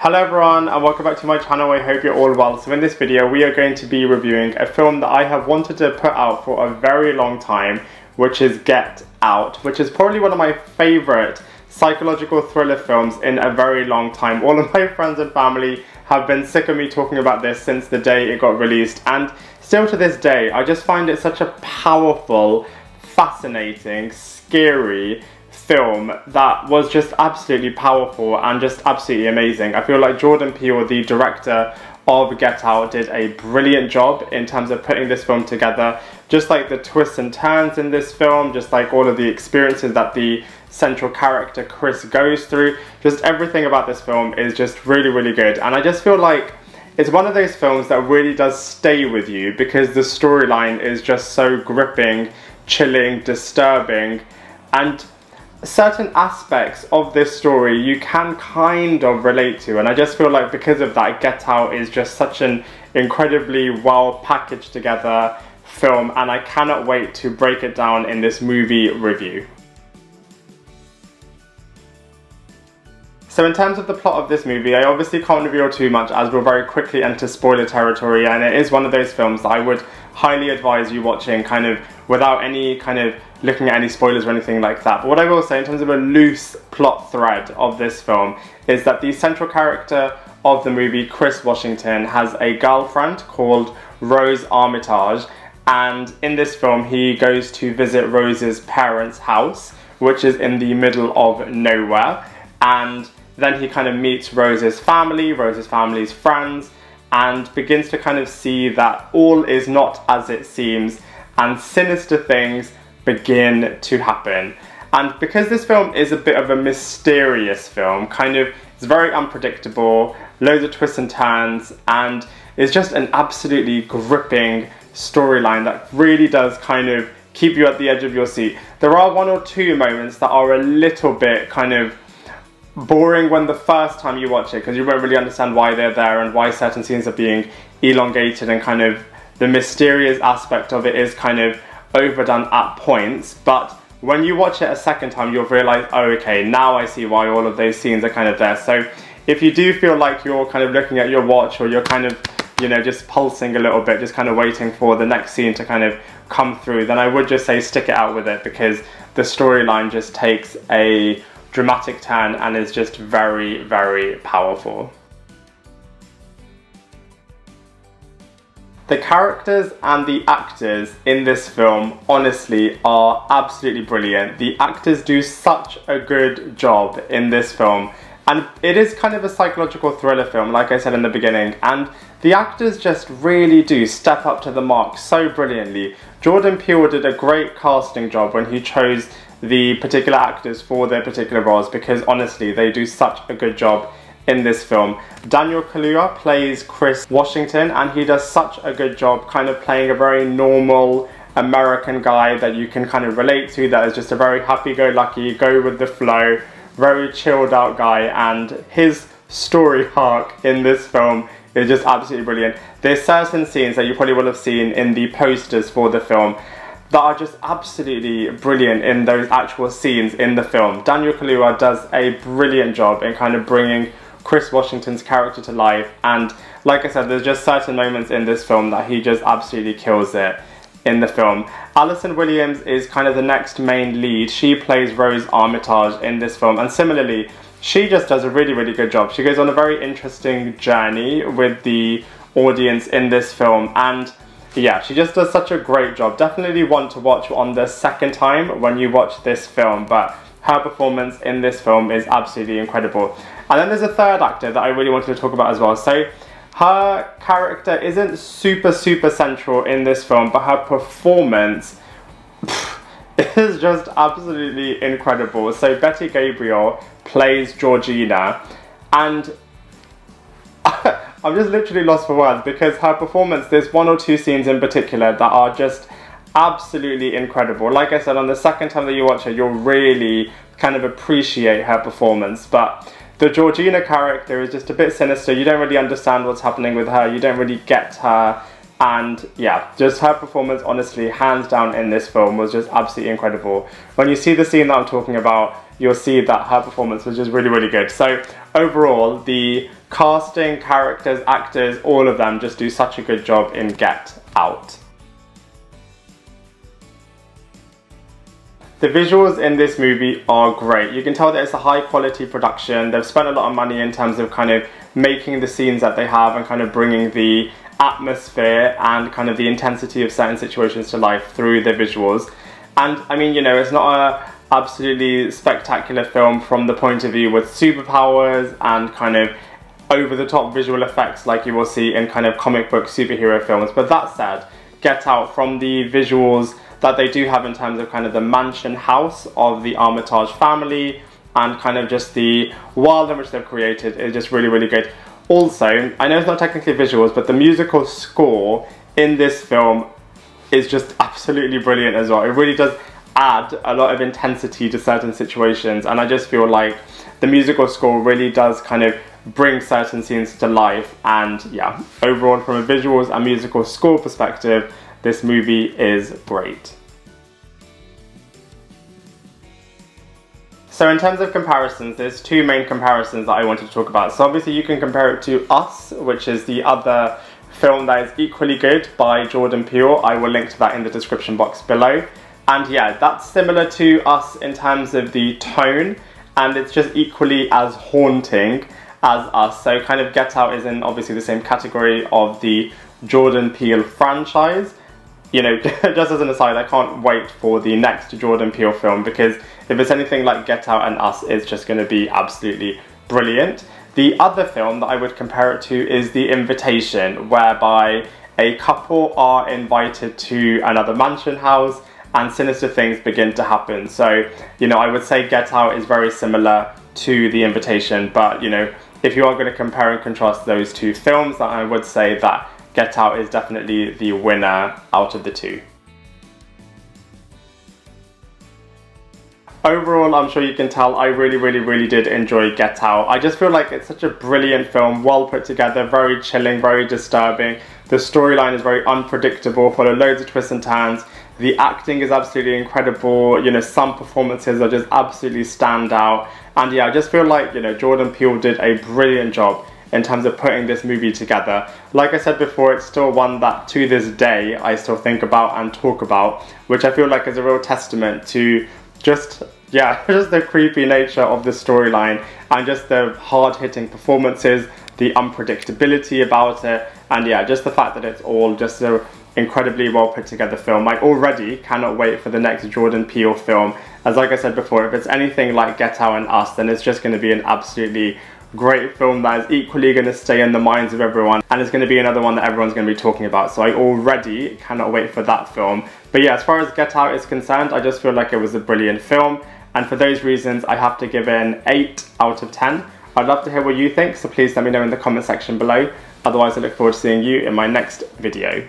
Hello everyone and welcome back to my channel. I hope you're all well. So in this video we are going to be reviewing a film that I have wanted to put out for a very long time, which is Get Out, which is probably one of my favourite psychological thriller films in a very long time. All of my friends and family have been sick of me talking about this since the day it got released, and still to this day I just find it such a powerful, fascinating, scary film that was just absolutely powerful and just absolutely amazing. I feel like Jordan Peele, the director of Get Out, did a brilliant job in terms of putting this film together. Just like the twists and turns in this film, just like all of the experiences that the central character Chris goes through, just everything about this film is just really, really good. And I just feel like it's one of those films that really does stay with you because the storyline is just so gripping, chilling, disturbing, and certain aspects of this story you can kind of relate to, and I just feel like because of that, Get Out is just such an incredibly well packaged together film, and I cannot wait to break it down in this movie review. So in terms of the plot of this movie, I obviously can't reveal too much as we'll very quickly enter spoiler territory, and it is one of those films that I would highly advise you watching kind of without any kind of looking at any spoilers or anything like that. But what I will say in terms of a loose plot thread of this film is that the central character of the movie, Chris Washington, has a girlfriend called Rose Armitage, and in this film he goes to visit Rose's parents' house, which is in the middle of nowhere, and then he kind of meets Rose's family's friends, and begins to kind of see that all is not as it seems, and sinister things begin to happen. And because this film is a bit of a mysterious film, kind of, it's very unpredictable, loads of twists and turns, and it's just an absolutely gripping storyline that really does kind of keep you at the edge of your seat. There are one or two moments that are a little bit kind of boring when the first time you watch it, because you won't really understand why they're there and why certain scenes are being elongated, and kind of the mysterious aspect of it is kind of overdone at points. But when you watch it a second time, you'll realise, oh okay, now I see why all of those scenes are kind of there. So if you do feel like you're kind of looking at your watch, or you're kind of, you know, just pulsing a little bit, just kind of waiting for the next scene to kind of come through, then I would just say stick it out with it, because the storyline just takes a dramatic turn and is just very, very powerful. The characters and the actors in this film honestly are absolutely brilliant. The actors do such a good job in this film, and it is kind of a psychological thriller film, like I said in the beginning, and the actors just really do step up to the mark so brilliantly. Jordan Peele did a great casting job when he chose the particular actors for their particular roles, because honestly they do such a good job in this film. Daniel Kaluuya plays Chris Washington, and he does such a good job kind of playing a very normal American guy that you can kind of relate to, that is just a very happy-go-lucky, go with the flow, very chilled out guy, and his story arc in this film is just absolutely brilliant. There's certain scenes that you probably will have seen in the posters for the film that are just absolutely brilliant in those actual scenes in the film. Daniel Kaluuya does a brilliant job in kind of bringing Chris Washington's character to life, and like I said, there's just certain moments in this film that he just absolutely kills it in the film. Allison Williams is kind of the next main lead. She plays Rose Armitage in this film, and similarly, she just does a really, really good job. She goes on a very interesting journey with the audience in this film, and yeah, she just does such a great job. Definitely one to watch on the second time when you watch this film, but her performance in this film is absolutely incredible. And then there's a third actor that I really wanted to talk about as well. So her character isn't super central in this film, but her performance is just absolutely incredible. So Betty Gabriel plays Georgina, and I'm just literally lost for words, because her performance, there's one or two scenes in particular that are just absolutely incredible. Like I said, on the second time that you watch her, you'll really kind of appreciate her performance. But the Georgina character is just a bit sinister. You don't really understand what's happening with her. You don't really get her. And yeah, just her performance, honestly, hands down in this film was just absolutely incredible. When you see the scene that I'm talking about, you'll see that her performance was just really, really good. So overall, the casting, characters, actors, all of them just do such a good job in Get Out. The visuals in this movie are great. You can tell that it's a high quality production. They've spent a lot of money in terms of kind of making the scenes that they have and kind of bringing the atmosphere and kind of the intensity of certain situations to life through the visuals. And I mean, you know, it's not a absolutely spectacular film from the point of view with superpowers and kind of over-the-top visual effects like you will see in kind of comic book superhero films. But that said, Get Out, from the visuals that they do have in terms of kind of the mansion house of the Armitage family and kind of just the world in which they've created, is just really, really good. Also, I know it's not technically visuals, but the musical score in this film is just absolutely brilliant as well. It really does add a lot of intensity to certain situations, and I just feel like the musical score really does kind of bring certain scenes to life. And yeah, overall from a visuals and musical score perspective, this movie is great. So in terms of comparisons, there's two main comparisons that I wanted to talk about. So obviously you can compare it to Us, which is the other film that is equally good by Jordan Peele. I will link to that in the description box below. And yeah, that's similar to Us in terms of the tone, and it's just equally as haunting as Us. So kind of Get Out is in obviously the same category of the Jordan Peele franchise. You know, just as an aside, I can't wait for the next Jordan Peele film, because if it's anything like Get Out and Us, it's just going to be absolutely brilliant. The other film that I would compare it to is The Invitation, whereby a couple are invited to another mansion house and sinister things begin to happen. So, you know, I would say Get Out is very similar to The Invitation, but, you know, if you are going to compare and contrast those two films, then I would say that Get Out is definitely the winner out of the two. Overall, I'm sure you can tell I really did enjoy Get Out. I just feel like it's such a brilliant film, well put together, very chilling, very disturbing. The storyline is very unpredictable, full of loads of twists and turns. The acting is absolutely incredible. You know, some performances are just absolutely stand out. And yeah, I just feel like, you know, Jordan Peele did a brilliant job in terms of putting this movie together. Like I said before, it's still one that to this day I still think about and talk about, which I feel like is a real testament to just, yeah, just the creepy nature of the storyline and just the hard-hitting performances, the unpredictability about it, and yeah, just the fact that it's all just an incredibly well put together film. I already cannot wait for the next Jordan Peele film, as like I said before, if it's anything like Get Out and Us, then it's just going to be an absolutely great film that is equally going to stay in the minds of everyone, and it's going to be another one that everyone's going to be talking about. So I already cannot wait for that film. But yeah, as far as Get Out is concerned, I just feel like it was a brilliant film, and for those reasons I have to give it an 8 out of 10. I'd love to hear what you think, so please let me know in the comment section below. Otherwise, I look forward to seeing you in my next video.